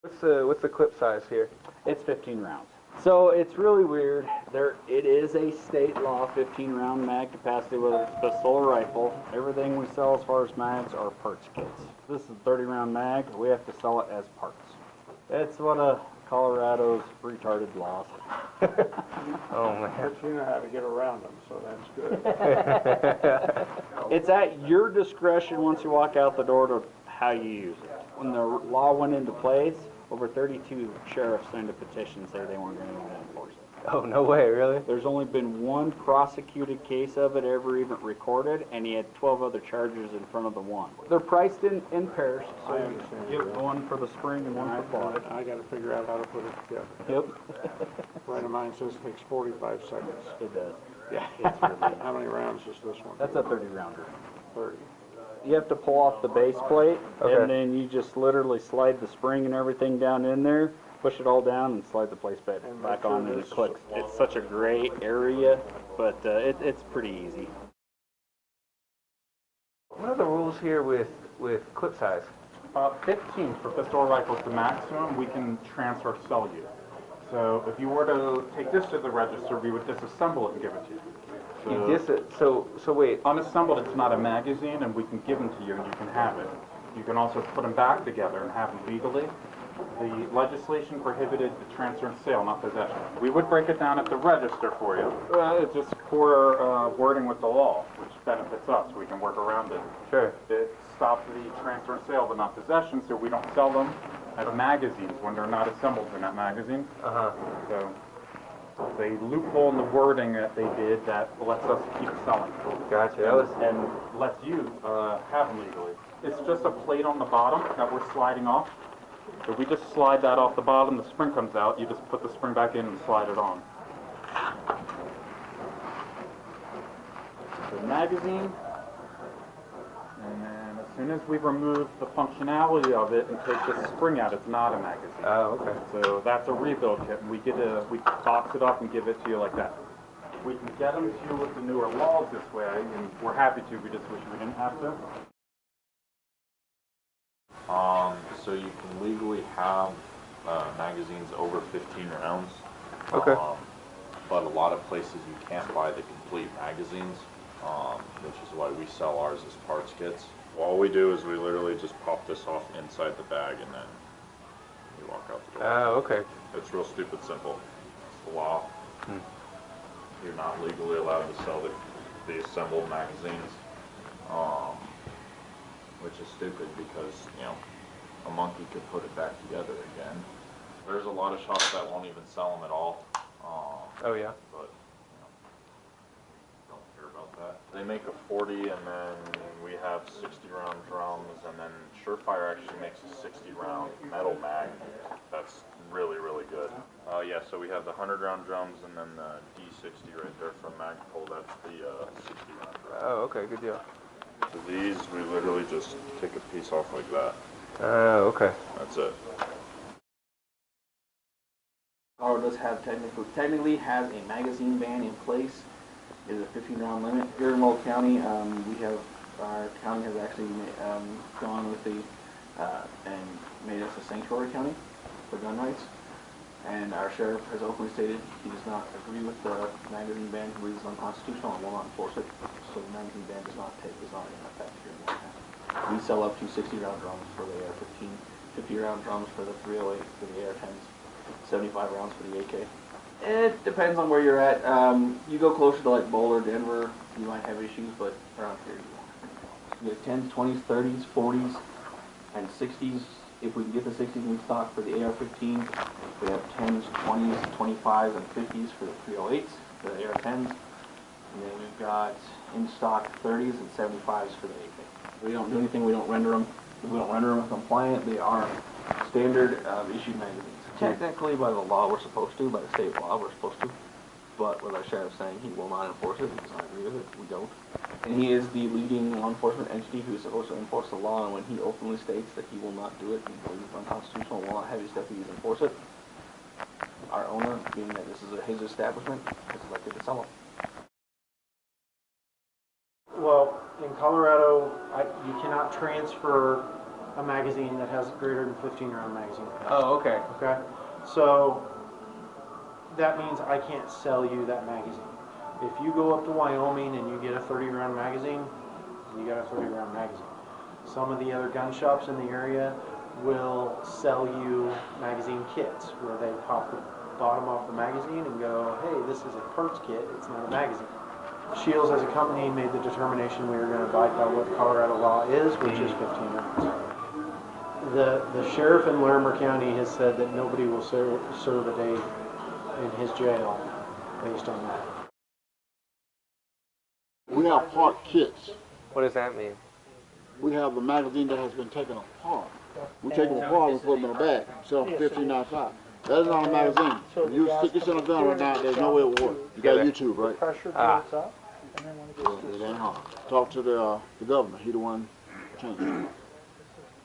What's the clip size here? It's 15 rounds. So it's really weird. It is a state law 15 round mag capacity, whether it's pistol or rifle. Everything we sell as far as mags are parts kits. This is a 30 round mag. We have to sell it as parts. It's one of Colorado's retarded laws. Oh man. But you know how to get around them, so that's good. It's at your discretion once you walk out the door to how you use it. When the law went into place, over 32 sheriffs signed a petition saying they weren't going to enforce it. Oh, no way, really? There's only been one prosecuted case of it ever even recorded, and he had 12 other charges in front of the one. They're priced in pairs, so I understand. you get one for the spring and one for fall. I got to figure out how to put it together. Yep. Friend of mine says it takes 45 seconds. It does. Yeah, it's really. How many rounds is this one? That's a 30 rounder. 30. You have to pull off the base plate, Okay. and then you just literally slide the spring and everything down in there, push it all down, and slide the place back on, and it clicks. It's such a gray area, but it's pretty easy. What are the rules here with clip size? 15 for pistol or rifle is the maximum we can transfer sell you. So if you were to take this to the register, we would disassemble it and give it to you. So wait. Unassembled, it's not a magazine, and we can give them to you, and you can have it. You can also put them back together and have them legally. The legislation prohibited the transfer and sale, not possession. We would break it down at the register for you. It's just poor wording with the law, which benefits us. We can work around it. Sure. It stops the transfer and sale, but not possession, so we don't sell them as magazines when they're not assembled in that magazine. So there's a loophole in the wording that they did that lets us keep selling. Gotcha. And lets you have them legally. It's just a plate on the bottom that we're sliding off. So we just slide that off the bottom, the spring comes out, you just put the spring back in and slide it on. The magazine, and then as soon as we remove the functionality of it and take the spring out, it's not a magazine. Oh, okay. So that's a rebuild kit, and we box it up and give it to you like that. We can get them to you with the newer laws this way, and we're happy to, we just wish we didn't have to. So you can legally have magazines over 15 rounds. Okay. But a lot of places you can't buy the complete magazines, which is why we sell ours as parts kits. All we do is we literally just pop this off inside the bag and then you walk out the door. Oh, okay. It's real stupid simple. It's the law. You're not legally allowed to sell the assembled magazines. Which is stupid because, you know, a monkey could put it back together again. There's a lot of shops that won't even sell them at all. Oh yeah. But, you know, don't care about that. They make a 40 and then we have 60 round drums, and then Surefire actually makes a 60 round metal mag. That's really, really good. Yeah, so we have the 100 round drums and then the D60 right there from Magpul. That's the 60 round drum. Oh, okay, good deal. So these, we literally just take a piece off like that. Oh, okay. That's it. Colorado does have technically has a magazine ban in place. There's a 15 round limit. Here in Multnomah County, our county has actually gone with and made us a sanctuary county for gun rights. And our sheriff has openly stated he does not agree with the magazine ban. He believes it's unconstitutional and will not enforce it. So the magazine ban does not in effect here in Multnomah County. We sell up to 60 round drums for the AR-15, 50 round drums for the 308, for the AR-10s, 75 rounds for the AK. It depends on where you're at. You go closer to like Boulder, Denver, you might have issues, but around here you won't. You have 10s, 20s, 30s, 40s, and 60s. If we can get the 60s in stock for the AR-15, we have 10s, 20s, 25s, and 50s for the 308s, for the AR-10s. And then we've got in stock 30s and 75s for the AK. We don't do anything, we don't render them. We don't render them compliant. They are standard issued magazines. Technically, by the law, we're supposed to. By the state law, we're supposed to. But with our sheriff saying he will not enforce it, he does not agree with it, we don't. And he is the leading law enforcement entity who is supposed to enforce the law, and when he openly states that he will not do it, and believes it's unconstitutional, will not have his deputies enforce it, our owner, being that this is his establishment, has elected to sell them. Well, in Colorado, you cannot transfer a magazine that has greater than 15 round magazine capacity. Oh, okay. Okay? So that means I can't sell you that magazine. If you go up to Wyoming and you get a 30 round magazine, you got a 30 round magazine. Some of the other gun shops in the area will sell you magazine kits where they pop the bottom off the magazine and go, hey, this is a parts kit, it's not a magazine. Shields as a company made the determination we were going to abide by what Colorado law is, which is 15 rounds. The sheriff in Larimer County has said that nobody will serve a day in his jail based on that. We have part kits. What does that mean? We have the magazine that has been taken apart. We take them apart and put them in a bag, sell them for $15.95. That is not a magazine. If you stick this in a gun right now, there's no way it will work. You got YouTube, right? It ain't hard. Talk to the governor. He the one changed it.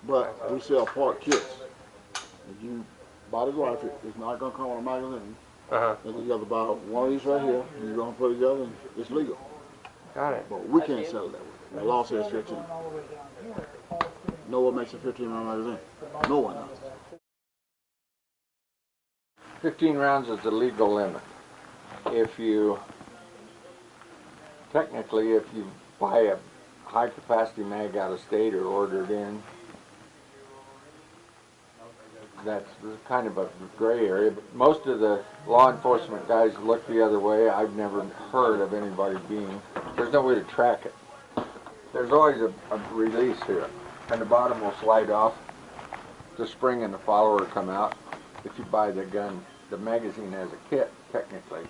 But we sell part kits. If you buy the rifle, it's not gonna come on a magazine. You got to buy one of these right here, and you're gonna put it together, and it's legal. Got it. But we can't sell it that way. The law says 15. No one makes a 15 round magazine. No one does. 15 rounds is the legal limit. If you, technically, if you buy a high capacity mag out of state or ordered in, that's kind of a gray area, but most of the law enforcement guys look the other way. I've never heard of anybody being, there's no way to track it. There's always a release here, and the bottom will slide off. The spring and the follower come out. If you buy the gun, the magazine as a kit, technically,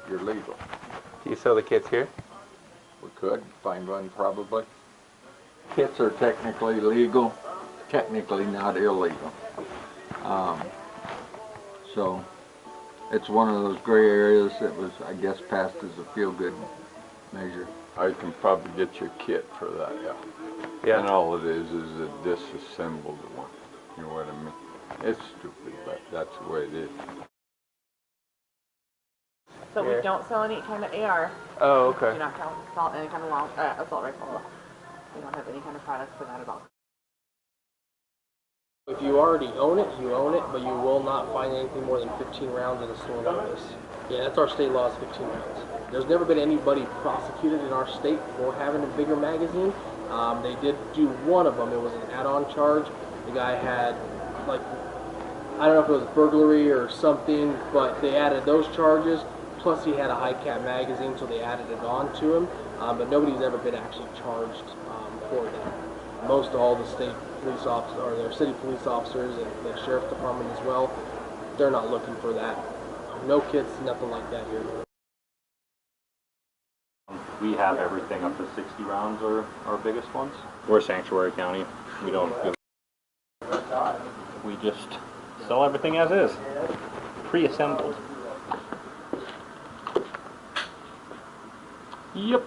you're legal. Do you sell the kits here? We could find one probably. Kits are technically legal, technically not illegal. So it's one of those gray areas that was, I guess, passed as a feel-good measure. I can probably get you a kit for that, yeah. Yeah. And all it is a disassembled one. You know what I mean? It's stupid, but that's the way it is. So we don't sell any kind of AR. Oh, We okay. do not sell any kind of assault rifle. We don't have any kind of product for that at all. If you already own it, you own it, but you will not find anything more than 15 rounds in a store like this. Yeah, that's our state law, is 15 rounds. There's never been anybody prosecuted in our state for having a bigger magazine. They did do one of them. It was an add-on charge. The guy had, like, I don't know if it was burglary or something, but they added those charges. Plus he had a high cap magazine, so they added it on to him. But nobody's ever been actually charged for that. Most all the state police officers, or their city police officers, and the sheriff's department as well, they're not looking for that. No kits, nothing like that here. We have everything up to 60 rounds are our biggest ones. We're a sanctuary county. We don't give, we just sell everything as is, pre-assembled. Yep.